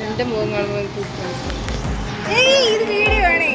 എന്റെ മുഖങ്ങൾ ഇത് വീഡിയോ ആണേ.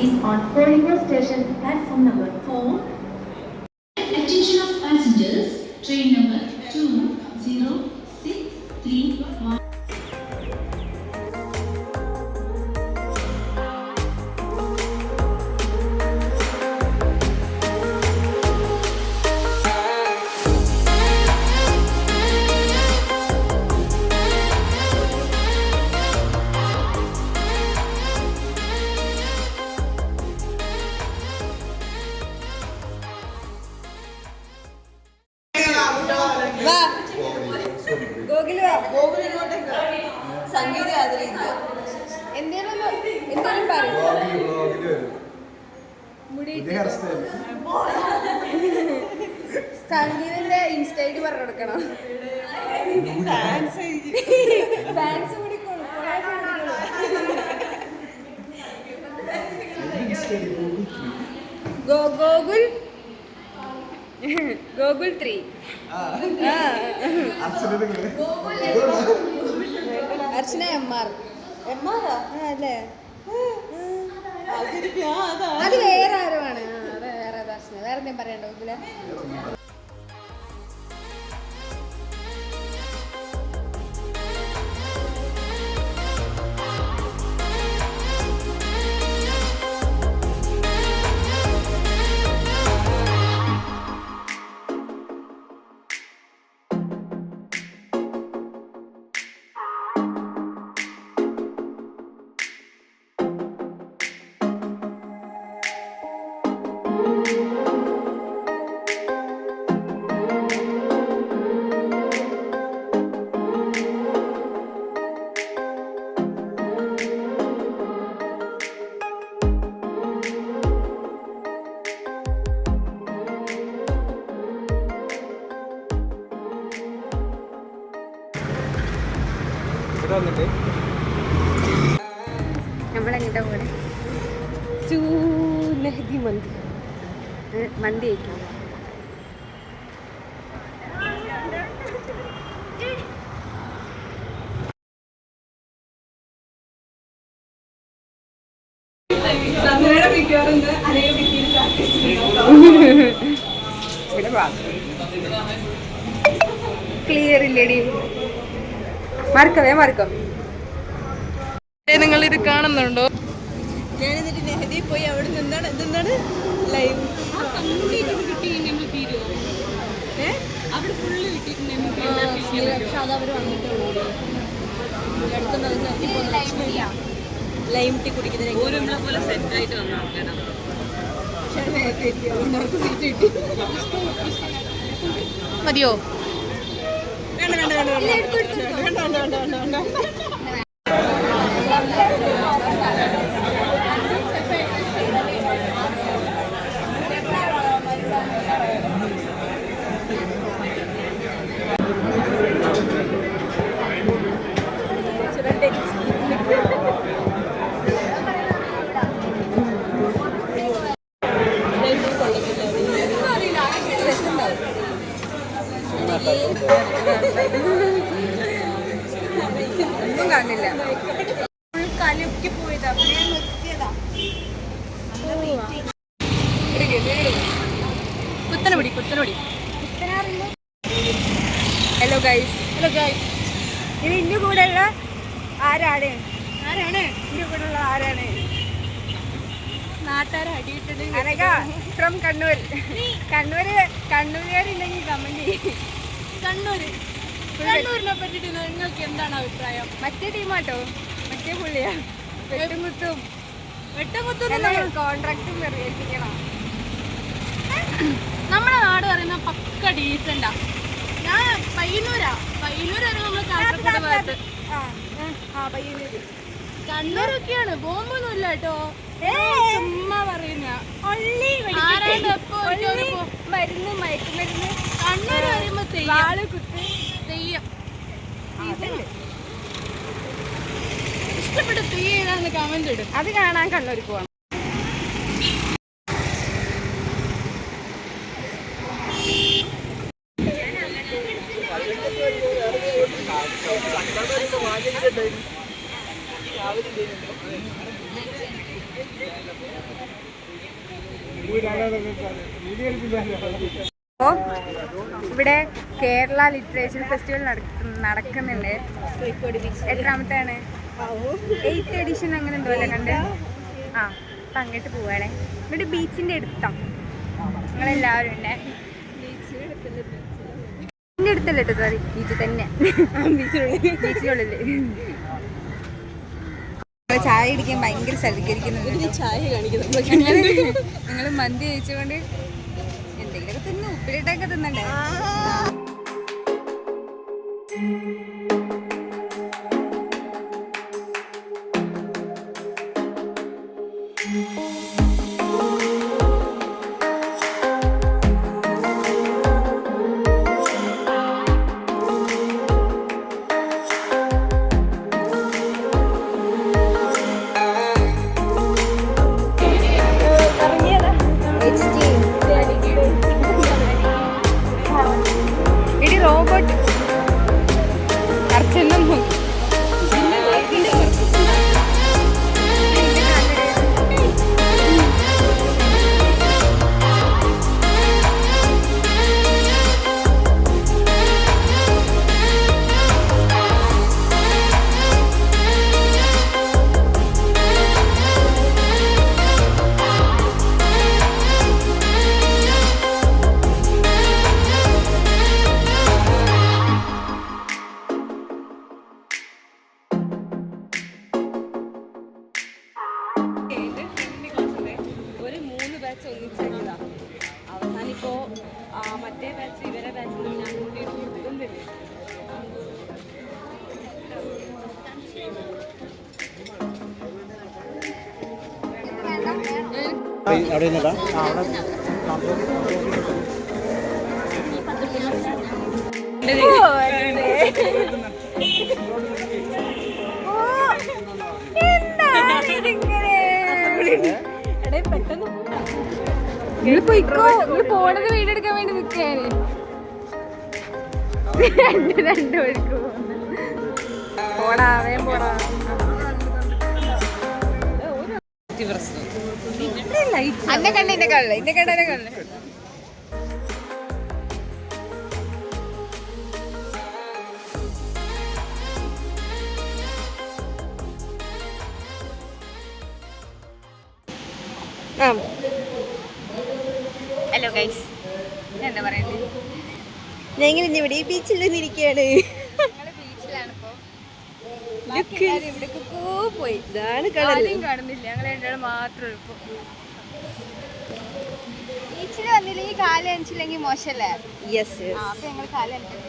Is on Coimbatore station platform number 4. Attention of passengers, train number 20631. സംഗീത എന്തേലും പറയും. സംഗീതന്റെ ഇൻസ്റ്റ ഐഡി പറഞ്ഞു കൊടുക്കണം. ഫാൻസ് ഗോകുൽ 3. അർച്ചന MR അല്ലേ? അത് വേറെ ആരുമാണ്. വേറെ അർച്ചന. വേറെ എന്തെങ്കിലും പറയണ്ടോ ഗോകുല? നമ്മളെങ്ങോട്ടാ പോലെ നെഹ്ദി മന്തി കഴിക്കാം. ക്ലിയർ ഇല്ലേടി? മാർക്കോ നിങ്ങൾ ഇത് കാണുന്നുണ്ടോ? ഞാൻ എന്നിട്ട് നെഹദി പോയി അവിടെ നിന്നാണ് ലൈവ് അവർ വന്നിട്ടുള്ളൂ. ലൈം ടീ കുടിക്കുന്നതിനെ പോലെ സെറ്റായിട്ട് വന്നു. മതിയോ? വേണ്ട. ഒന്നും കാണില്ല. കലക്കി പോയതാ. കുത്തനപടി. Hello guys. ഇത് ഇന്റെ കൂടെയുള്ള ആരാണ്? ഇന്റെ കൂടെയുള്ള ആരാണ്? നാട്ടുകാരെ അടിയിട്ടത് അനക ഫ്രം കണ്ണൂരുകാരുണ്ടെങ്കിൽ കമന്റ് ചെയ്യും. കണ്ണൂരിനെ പറ്റിട്ട് നിങ്ങൾക്ക് എന്താണ് അഭിപ്രായം? മറ്റേ ടീമാട്ടോ, മറ്റേ പുള്ളിയാ. വെട്ടുമുത്തും കോൺട്രാക്റ്റും ഏൽപ്പിക്കണം. നമ്മുടെ നാട് പറയുന്ന പക്ക ഡീസന്റാ. ഞാൻ പയ്യന്നൂർ വരെ നമ്മള് കാസർഗോഡ് ഭാഗത്ത്. കണ്ണൂരൊക്കെയാണ്. ബോംബൊന്നും ഇല്ല കേട്ടോ, ചുമ്മാ പറയുന്ന മരുന്ന് മയക്കുമരുന്ന്. കണ്ണൂർ പറയുമ്പോ തെയ്യം. ഇഷ്ടപ്പെട്ട തെയ്യം ഏതാന്ന് കമന്റ് ഇടും. അത് കാണാൻ കണ്ണൂർക്ക് പോകണം. അപ്പോൾ ഇവിടെ കേരള ലിറ്ററേച്ചർ ഫെസ്റ്റിവൽ നടക്കുന്നുണ്ട്. എത്രാമത്തെയാണ്? 8th എഡിഷൻ അങ്ങനെ എന്തോ അല്ലേ കണ്ട്. ആ അപ്പം അങ്ങോട്ട് പോവാണേ. ഇവിടെ ബീച്ചിൻ്റെ അടുത്താണ് നിങ്ങളെല്ലാവരും ഉണ്ട്. ബീച്ചിൻ്റെ അടുത്തല്ലേ കേട്ടോ, സോറി ബീച്ച് തന്നെ, ബീച്ചിനുള്ളിൽ. ചായ കുടിക്കാൻ ഭയങ്കര സൽക്കരിക്കുന്നുണ്ട്. ചായ കാണിക്കുന്നു. നിങ്ങൾ മന്തി കഴിച്ചുകൊണ്ട് എന്തെങ്കിലുമൊക്കെ തിന്നു, ഉപ്പിലിട്ടൊക്കെ തിന്നണ്ടേ. റോബോട്ട് അർച്ചെല്ലാം നോക്കി. അവസാനിപ്പോ മറ്റേ ബാച്ച് ഇവരെ ബാച്ചിൽ ഞാൻ കൂട്ടിയിട്ടുണ്ട്. പോണത് വീടെടുക്കാൻ വേണ്ടി നിൽക്കാന് രണ്ടുപേർക്ക് പോടാ വേം പോടാ. അന്നെ കണ്ട എന്നെ കള്ള എന്നെ കണ്ടനെ കള്ള. ഹലോ ഗൈസ്, ഞാൻ എന്താ പറയുന്നത്, ഞങ്ങൾ ഇവിടെ ബീച്ചിൽ വന്നിരിക്കുകയാണ്. ഇവിടേക്കൊക്കെ പോയി ആരും കാണുന്നില്ല, ഞങ്ങൾ രണ്ടാളും മാത്രമേ ഉള്ളൂ. ബീച്ചിൽ വന്നില്ലെങ്കിൽ കാല് അണിച്ചില്ലെങ്കിൽ മോശമല്ലേ? യെസ്. അപ്പൊ ഞങ്ങൾ കാല് അണിച്ചില്ല.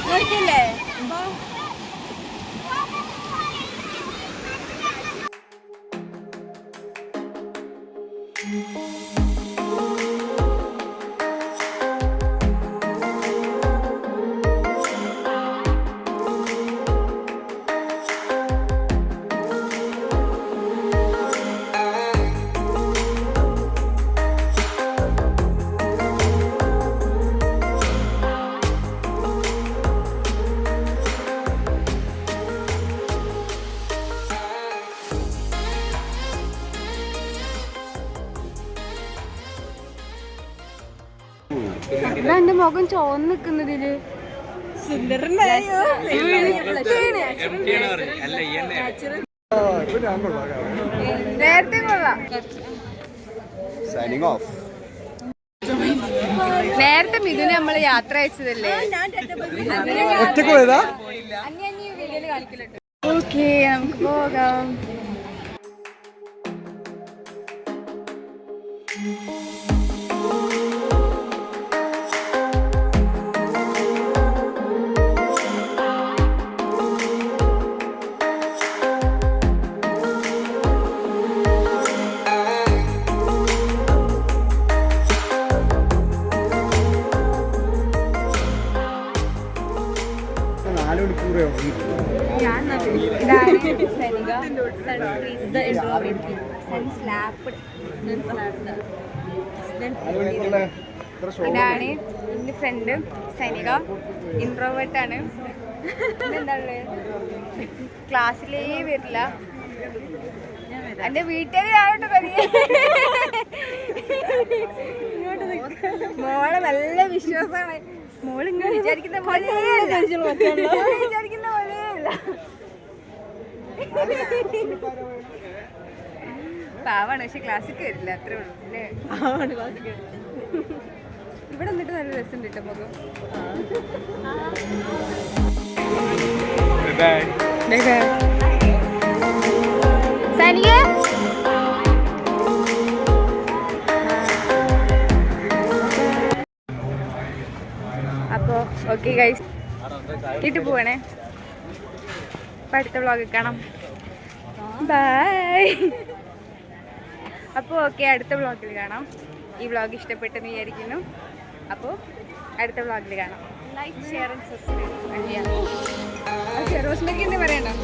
നോക്കില്ലേ എന്റെ മുഖം ചോന്ന് നിക്കുന്നതില് നേരത്തെ കൊള്ളാം. നേരത്തെ മിഥുനെ നമ്മള് യാത്ര അയച്ചതല്ലേ, വീഡിയോയില് കാണിക്കലുണ്ട്. ഓക്കെ നമുക്ക് പോകാം. നാല് മണിക്കൂറേ ഇതാണ് സനിക. Sun slapped. ഇതാണ് എൻ്റെ ഫ്രണ്ട് സനിക. ഇൻട്രോവേർട്ടാണ്. എന്താ ക്ലാസ്സിലേ വരില്ല. എൻ്റെ വീട്ടുകാരായിട്ട് മോളെ നല്ല വിശ്വാസമാണ്. മോള് ഇങ്ങനെ വിചാരിക്കുന്ന പോലെയല്ല. വിചാരിക്കുന്ന പോലെയല്ല. പാവാണ്, പക്ഷെ ക്ലാസ്സിൽ കയറില്ല. അത്രേ ഉള്ളൂ അല്ലേ? ഇവിടെ വന്നിട്ട് നല്ല രസമുണ്ട് കേട്ടോ മുഖം. സനിക അപ്പോൾ ഓക്കെ ഗൈസ്, വീട്ടിൽ പോവാണേ. അപ്പം അടുത്ത വ്ളോഗിൽ കാണാം. ബൈ. അപ്പോൾ ഓക്കെ, അടുത്ത വ്ളോഗിൽ കാണാം. ഈ വ്ളോഗ് ഇഷ്ടപ്പെട്ടെന്ന് വിചാരിക്കുന്നു. അപ്പോൾ അടുത്ത വ്ളോഗിൽ കാണാം. ലൈക്ക്, ഷെയർ ആൻഡ് സബ്സ്ക്രൈബ് ചെയ്യാം. റോസ്മേക്ക് എന്താ പറയണം?